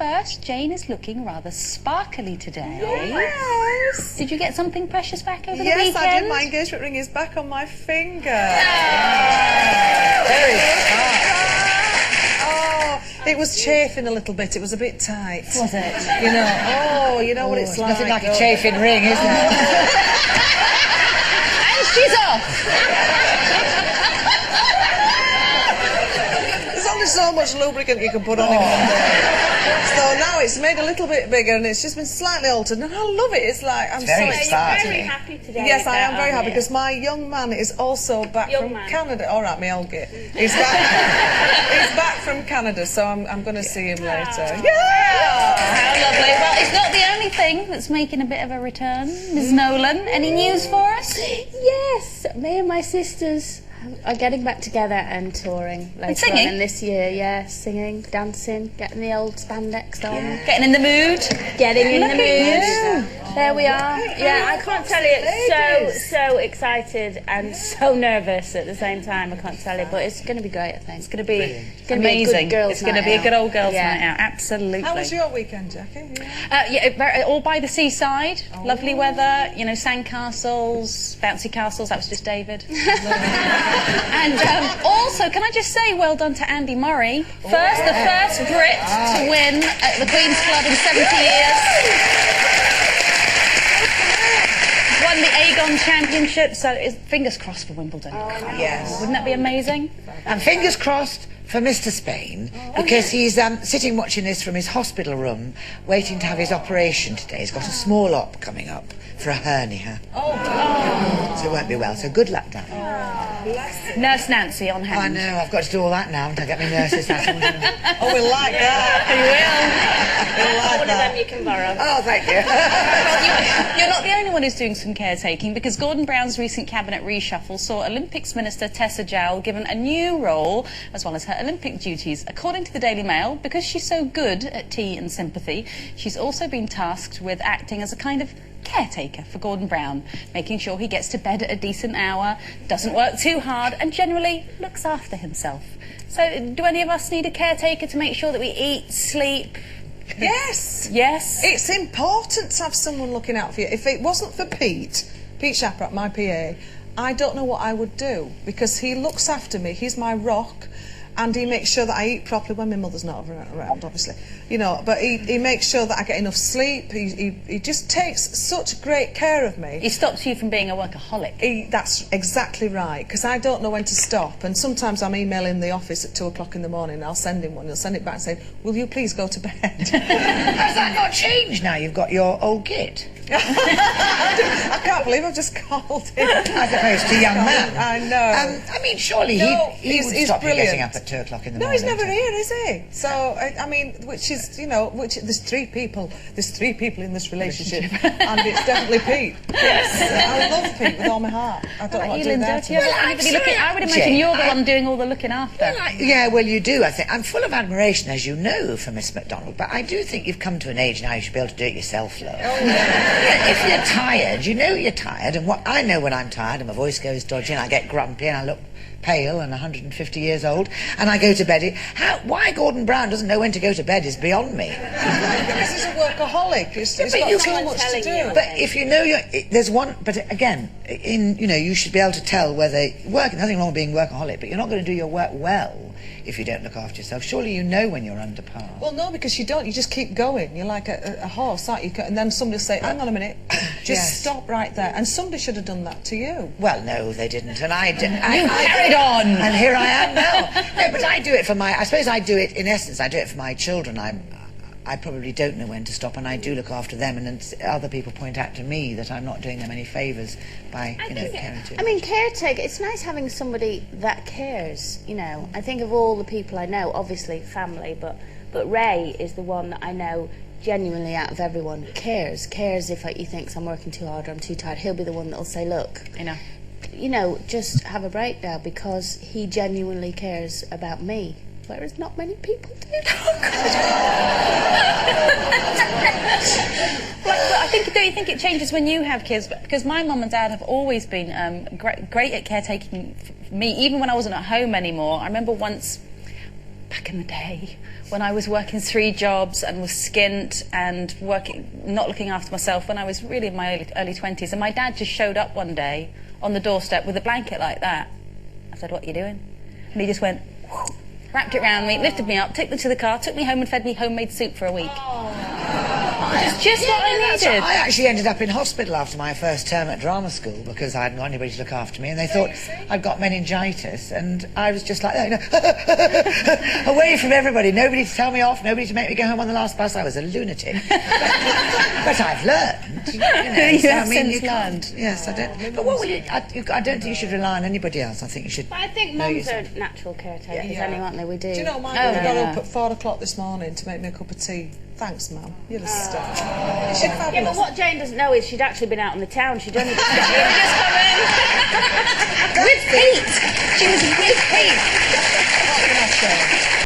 first, Jane is looking rather sparkly today. Yes. Did you get something precious back over the Yes, weekend? I did. My engagement ring is back on my finger. Very smart. It was chafing a little bit. It was a bit tight. Was it? You know, you know what it's like. Nothing like a chafing ring, is there? And she's off! There's only so much lubricant you can put on in one day. So now it's made a little bit bigger and it's just been slightly altered and I love it. It's like, I'm so excited. You're very happy today. Yes, I am very happy because my young man is also back from Canada. All right, my old git. He's back from Canada, so I'm going to see him later. Yeah! How lovely. Well, it's not the only thing that's making a bit of a return. Ms. Nolan, any news for us? Yes, me and my sisters are getting back together and touring later on in this year. Yeah, singing, dancing, getting the old spandex on. Yeah. Getting in the mood? Getting in the mood. There we are. Yeah, I can't tell you, it's so excited and so nervous at the same time. I can't tell you, but it's going to be great, I think. It's going to be amazing. It's going to be a good old girls' night out, absolutely. How was your weekend, Jackie? All by the seaside, lovely weather, you know, sand castles, bouncy castles, that was just David. And also, can I just say well done to Andy Murray, the first Brit to win at the Queen's Club in 70 years. Won the Aegon Championship, so fingers crossed for Wimbledon. Yes. Wouldn't that be amazing? And fingers crossed for Mr. Spain, because he's sitting watching this from his hospital room, waiting to have his operation today. He's got a small op coming up for a hernia. So it won't be well, so good luck, darling. Nurse Nancy on hand. I know, I've got to do all that now until I get my nurse's hat on. We'll like that. You will. One of them you can borrow. Oh, thank you. You're not the only one who's doing some caretaking, because Gordon Brown's recent cabinet reshuffle saw Olympics Minister Tessa Jowell given a new role, as well as her Olympic duties. According to the Daily Mail, because she's so good at tea and sympathy, she's also been tasked with acting as a kind of caretaker for Gordon Brown, making sure he gets to bed at a decent hour, doesn't work too hard, and generally looks after himself. So, do any of us need a caretaker to make sure that we eat, sleep? Yes. Yes. It's important to have someone looking out for you. If it wasn't for Pete Shapratt, my PA, I don't know what I would do, because he looks after me. He's my rock. And he makes sure that I eat properly when my mother's not around, obviously. You know, but he makes sure that I get enough sleep. He just takes such great care of me. He stops you from being a workaholic. That's exactly right, because I don't know when to stop. And sometimes I'm emailing the office at 2 o'clock in the morning, and I'll send him one. He'll send it back saying, will you please go to bed? Has that not changed now you've got your old git? I can't believe I've just called him. As opposed to young man. I know. I mean, surely he would stop you getting up at 2 o'clock in the morning. No, he's never here, is he? So, I mean, which is, you know, there's three people in this relationship, and it's definitely Pete. Yes. I love Pete with all my heart. I don't know what to do there. I would imagine you're the one doing all the looking after. Yeah, well, you do, I think. I'm full of admiration, as you know, for Miss McDonald, but I do think you've come to an age now you should be able to do it yourself, love. If you're tired, you know you're tired, and I know when I'm tired and my voice goes dodgy and I get grumpy and I look pale and 150 years old and I go to bed. Why Gordon Brown doesn't know when to go to bed is beyond me. Because he's a workaholic. He's got too much to do. But if you know there's one. But again, you should be able to tell whether work. Nothing wrong with being workaholic, but you're not going to do your work well if you don't look after yourself. Surely you know when you're under par. Well, no, because you don't. You just keep going. You're like a horse, aren't you? And then somebody will say, hang on a minute, just stop right there. And somebody should have done that to you. Well, no, they didn't. And I carried on. And here I am now. No, but I do it for I suppose I do it, in essence, I do it for my children. I probably don't know when to stop, and I do look after them, and then other people point out to me that I'm not doing them any favours by, caring too much. I mean, caretaker, it's nice having somebody that cares, you know. I think of all the people I know, obviously family, but Ray is the one that I know genuinely out of everyone cares if he thinks I'm working too hard or I'm too tired. He'll be the one that'll say, look, just have a break now, because he genuinely cares about me. Whereas not many people do. Don't you think it changes when you have kids? Because my mum and dad have always been great at caretaking for me, even when I wasn't at home anymore. I remember once back in the day when I was working 3 jobs and was skint and not looking after myself when I was really in my early 20s, and my dad just showed up one day on the doorstep with a blanket like that. I said, "What are you doing?" And he just went, whoo, wrapped it round me, lifted me up, took me to the car, took me home and fed me homemade soup for a week. It's just what I needed. I actually ended up in hospital after my first term at drama school because I hadn't got anybody to look after me, and they thought I'd got meningitis, and I was just like, away from everybody, nobody to tell me off, nobody to make me go home on the last bus. I was a lunatic. But I've learned. You know, You so, have I mean, since you learned. can't. Yes, I don't. But what will you? I don't think you should rely on anybody else. I think you should. But I think know mums are yourself. natural caretakers Yeah. anyway, aren't they? We do. Do you know, my mum got up at 4 o'clock this morning to make me a cup of tea. Thanks, Mum. You're a star. She's fabulous. Yeah, but what Jane doesn't know is she'd actually been out in the town. She'd only just With Pete! She was with Pete! What can I say?